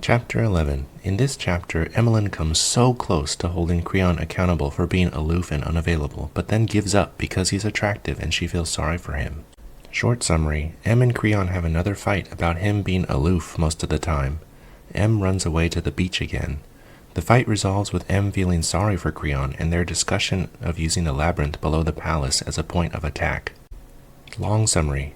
Chapter 11. In this chapter, Emmeline comes so close to holding Creon accountable for being aloof and unavailable, but then gives up because he's attractive and she feels sorry for him. Short summary, Em and Creon have another fight about him being aloof most of the time. Em runs away to the beach again. The fight resolves with Em feeling sorry for Creon and their discussion of using the labyrinth below the palace as a point of attack. Long summary.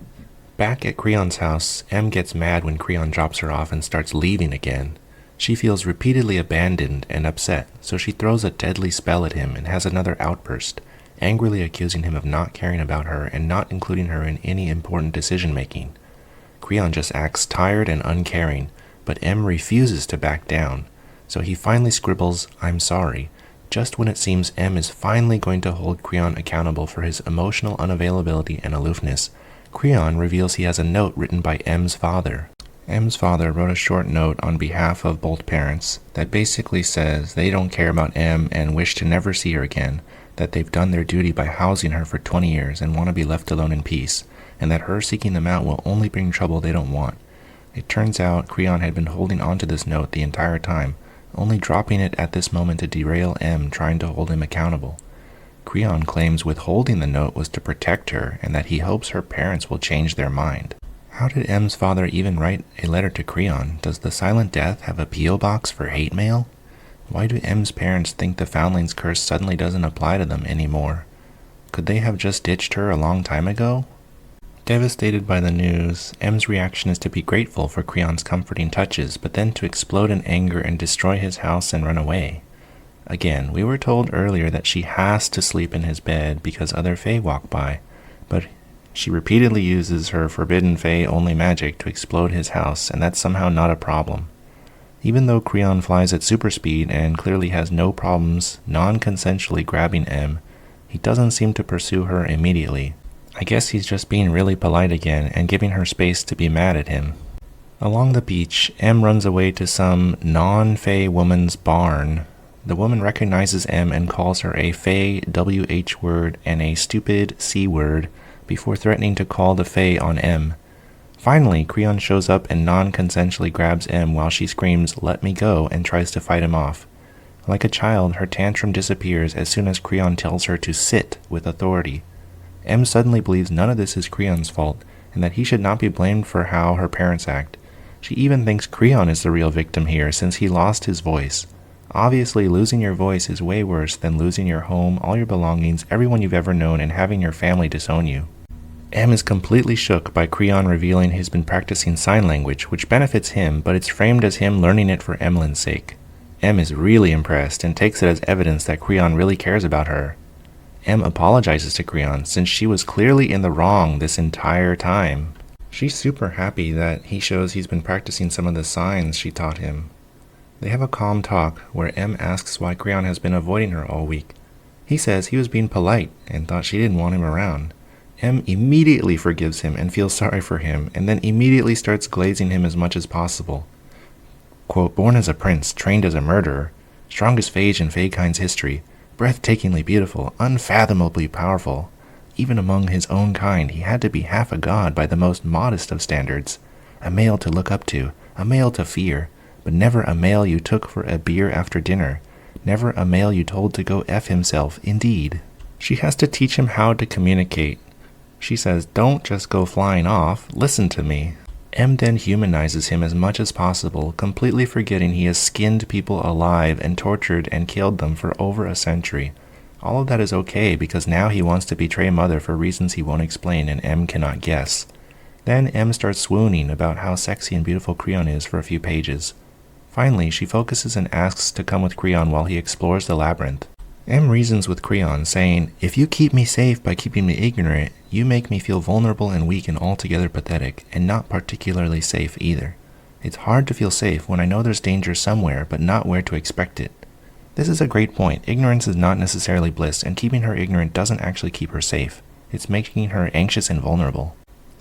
Back at Creon's house, Em gets mad when Creon drops her off and starts leaving again. She feels repeatedly abandoned and upset, so she throws a deadly spell at him and has another outburst, angrily accusing him of not caring about her and not including her in any important decision-making. Creon just acts tired and uncaring, but Em refuses to back down, so he finally scribbles, "I'm sorry," just when it seems Em is finally going to hold Creon accountable for his emotional unavailability and aloofness. Creon reveals he has a note written by Em's father. Em's father wrote a short note on behalf of both parents that basically says they don't care about Em and wish to never see her again, that they've done their duty by housing her for 20 years and want to be left alone in peace, and that her seeking them out will only bring trouble they don't want. It turns out Creon had been holding on to this note the entire time, only dropping it at this moment to derail Em trying to hold him accountable. Creon claims withholding the note was to protect her and that he hopes her parents will change their mind. How did Em's father even write a letter to Creon? Does the Silent Death have a P.O. box for hate mail? Why do Em's parents think the Foundling's curse suddenly doesn't apply to them anymore? Could they have just ditched her a long time ago? Devastated by the news, Em's reaction is to be grateful for Creon's comforting touches, but then to explode in anger and destroy his house and run away. Again, we were told earlier that she has to sleep in his bed because other Fae walk by, but she repeatedly uses her forbidden Fae-only magic to explode his house, and that's somehow not a problem. Even though Creon flies at super speed and clearly has no problems non-consensually grabbing Em, he doesn't seem to pursue her immediately. I guess he's just being really polite again and giving her space to be mad at him. Along the beach, Em runs away to some non-Fae woman's barn. The woman recognizes Em and calls her a Fae WH word and a stupid C word before threatening to call the Fae on Em. Finally, Creon shows up and non-consensually grabs Em while she screams, "Let me go," and tries to fight him off. Like a child, her tantrum disappears as soon as Creon tells her to sit with authority. Em suddenly believes none of this is Creon's fault and that he should not be blamed for how her parents act. She even thinks Creon is the real victim here since he lost his voice. Obviously, losing your voice is way worse than losing your home, all your belongings, everyone you've ever known, and having your family disown you. Em is completely shook by Creon revealing he's been practicing sign language, which benefits him, but it's framed as him learning it for Emmeline's sake. Em is really impressed and takes it as evidence that Creon really cares about her. Em apologizes to Creon since she was clearly in the wrong this entire time. She's super happy that he shows he's been practicing some of the signs she taught him. They have a calm talk where Em asks why Creon has been avoiding her all week. He says he was being polite and thought she didn't want him around. Em immediately forgives him and feels sorry for him, and then immediately starts glazing him as much as possible. Quote, "Born as a prince, trained as a murderer, strongest phage in Faekind's history, breathtakingly beautiful, unfathomably powerful. Even among his own kind, he had to be half a god by the most modest of standards. A male to look up to, a male to fear, but never a male you took for a beer after dinner. Never a male you told to go F himself, indeed." She has to teach him how to communicate. She says, "Don't just go flying off, listen to me." Em then humanizes him as much as possible, completely forgetting he has skinned people alive and tortured and killed them for over a century. All of that is okay because now he wants to betray Mother for reasons he won't explain and Em cannot guess. Then Em starts swooning about how sexy and beautiful Creon is for a few pages. Finally, she focuses and asks to come with Creon while he explores the labyrinth. Em reasons with Creon, saying, "If you keep me safe by keeping me ignorant, you make me feel vulnerable and weak and altogether pathetic, and not particularly safe either. It's hard to feel safe when I know there's danger somewhere, but not where to expect it." This is a great point. Ignorance is not necessarily bliss, and keeping her ignorant doesn't actually keep her safe. It's making her anxious and vulnerable.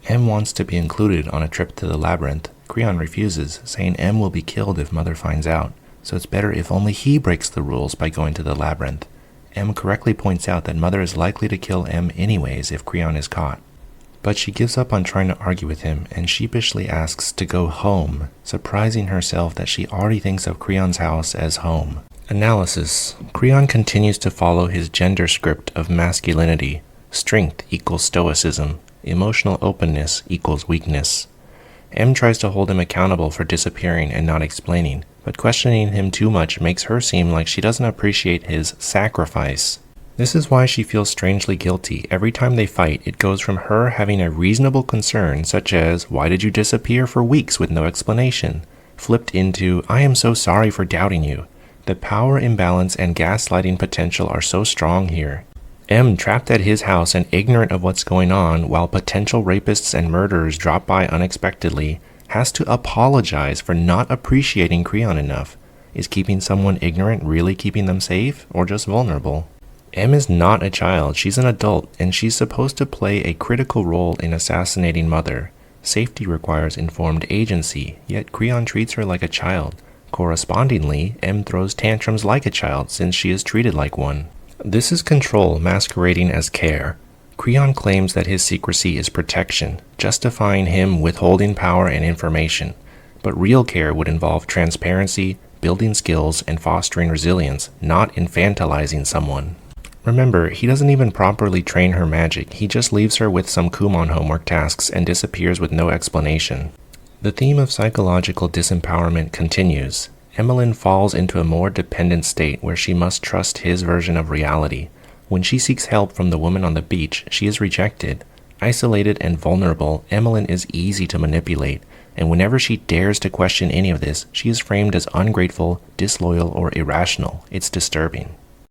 Em wants to be included on a trip to the labyrinth. Creon refuses, saying Em will be killed if Mother finds out, so it's better if only he breaks the rules by going to the labyrinth. Em correctly points out that Mother is likely to kill Em anyways if Creon is caught. But she gives up on trying to argue with him and sheepishly asks to go home, surprising herself that she already thinks of Creon's house as home. Analysis. Creon continues to follow his gender script of masculinity. Strength equals stoicism. Emotional openness equals weakness. M tries to hold him accountable for disappearing and not explaining, but questioning him too much makes her seem like she doesn't appreciate his sacrifice. This is why she feels strangely guilty. Every time they fight, it goes from her having a reasonable concern, such as, "Why did you disappear for weeks with no explanation?" flipped into, "I am so sorry for doubting you." The power imbalance and gaslighting potential are so strong here. M, trapped at his house and ignorant of what's going on, while potential rapists and murderers drop by unexpectedly, has to apologize for not appreciating Creon enough. Is keeping someone ignorant really keeping them safe, or just vulnerable? M is not a child, she's an adult, and she's supposed to play a critical role in assassinating Mother. Safety requires informed agency, yet Creon treats her like a child. Correspondingly, M throws tantrums like a child since she is treated like one. This is control masquerading as care. Creon claims that his secrecy is protection, justifying him withholding power and information. But real care would involve transparency, building skills, and fostering resilience, not infantilizing someone. Remember, he doesn't even properly train her magic, he just leaves her with some Kumon homework tasks and disappears with no explanation. The theme of psychological disempowerment continues. Emmeline falls into a more dependent state where she must trust his version of reality. When she seeks help from the woman on the beach, she is rejected. Isolated and vulnerable, Emmeline is easy to manipulate, and whenever she dares to question any of this, she is framed as ungrateful, disloyal, or irrational. It's disturbing.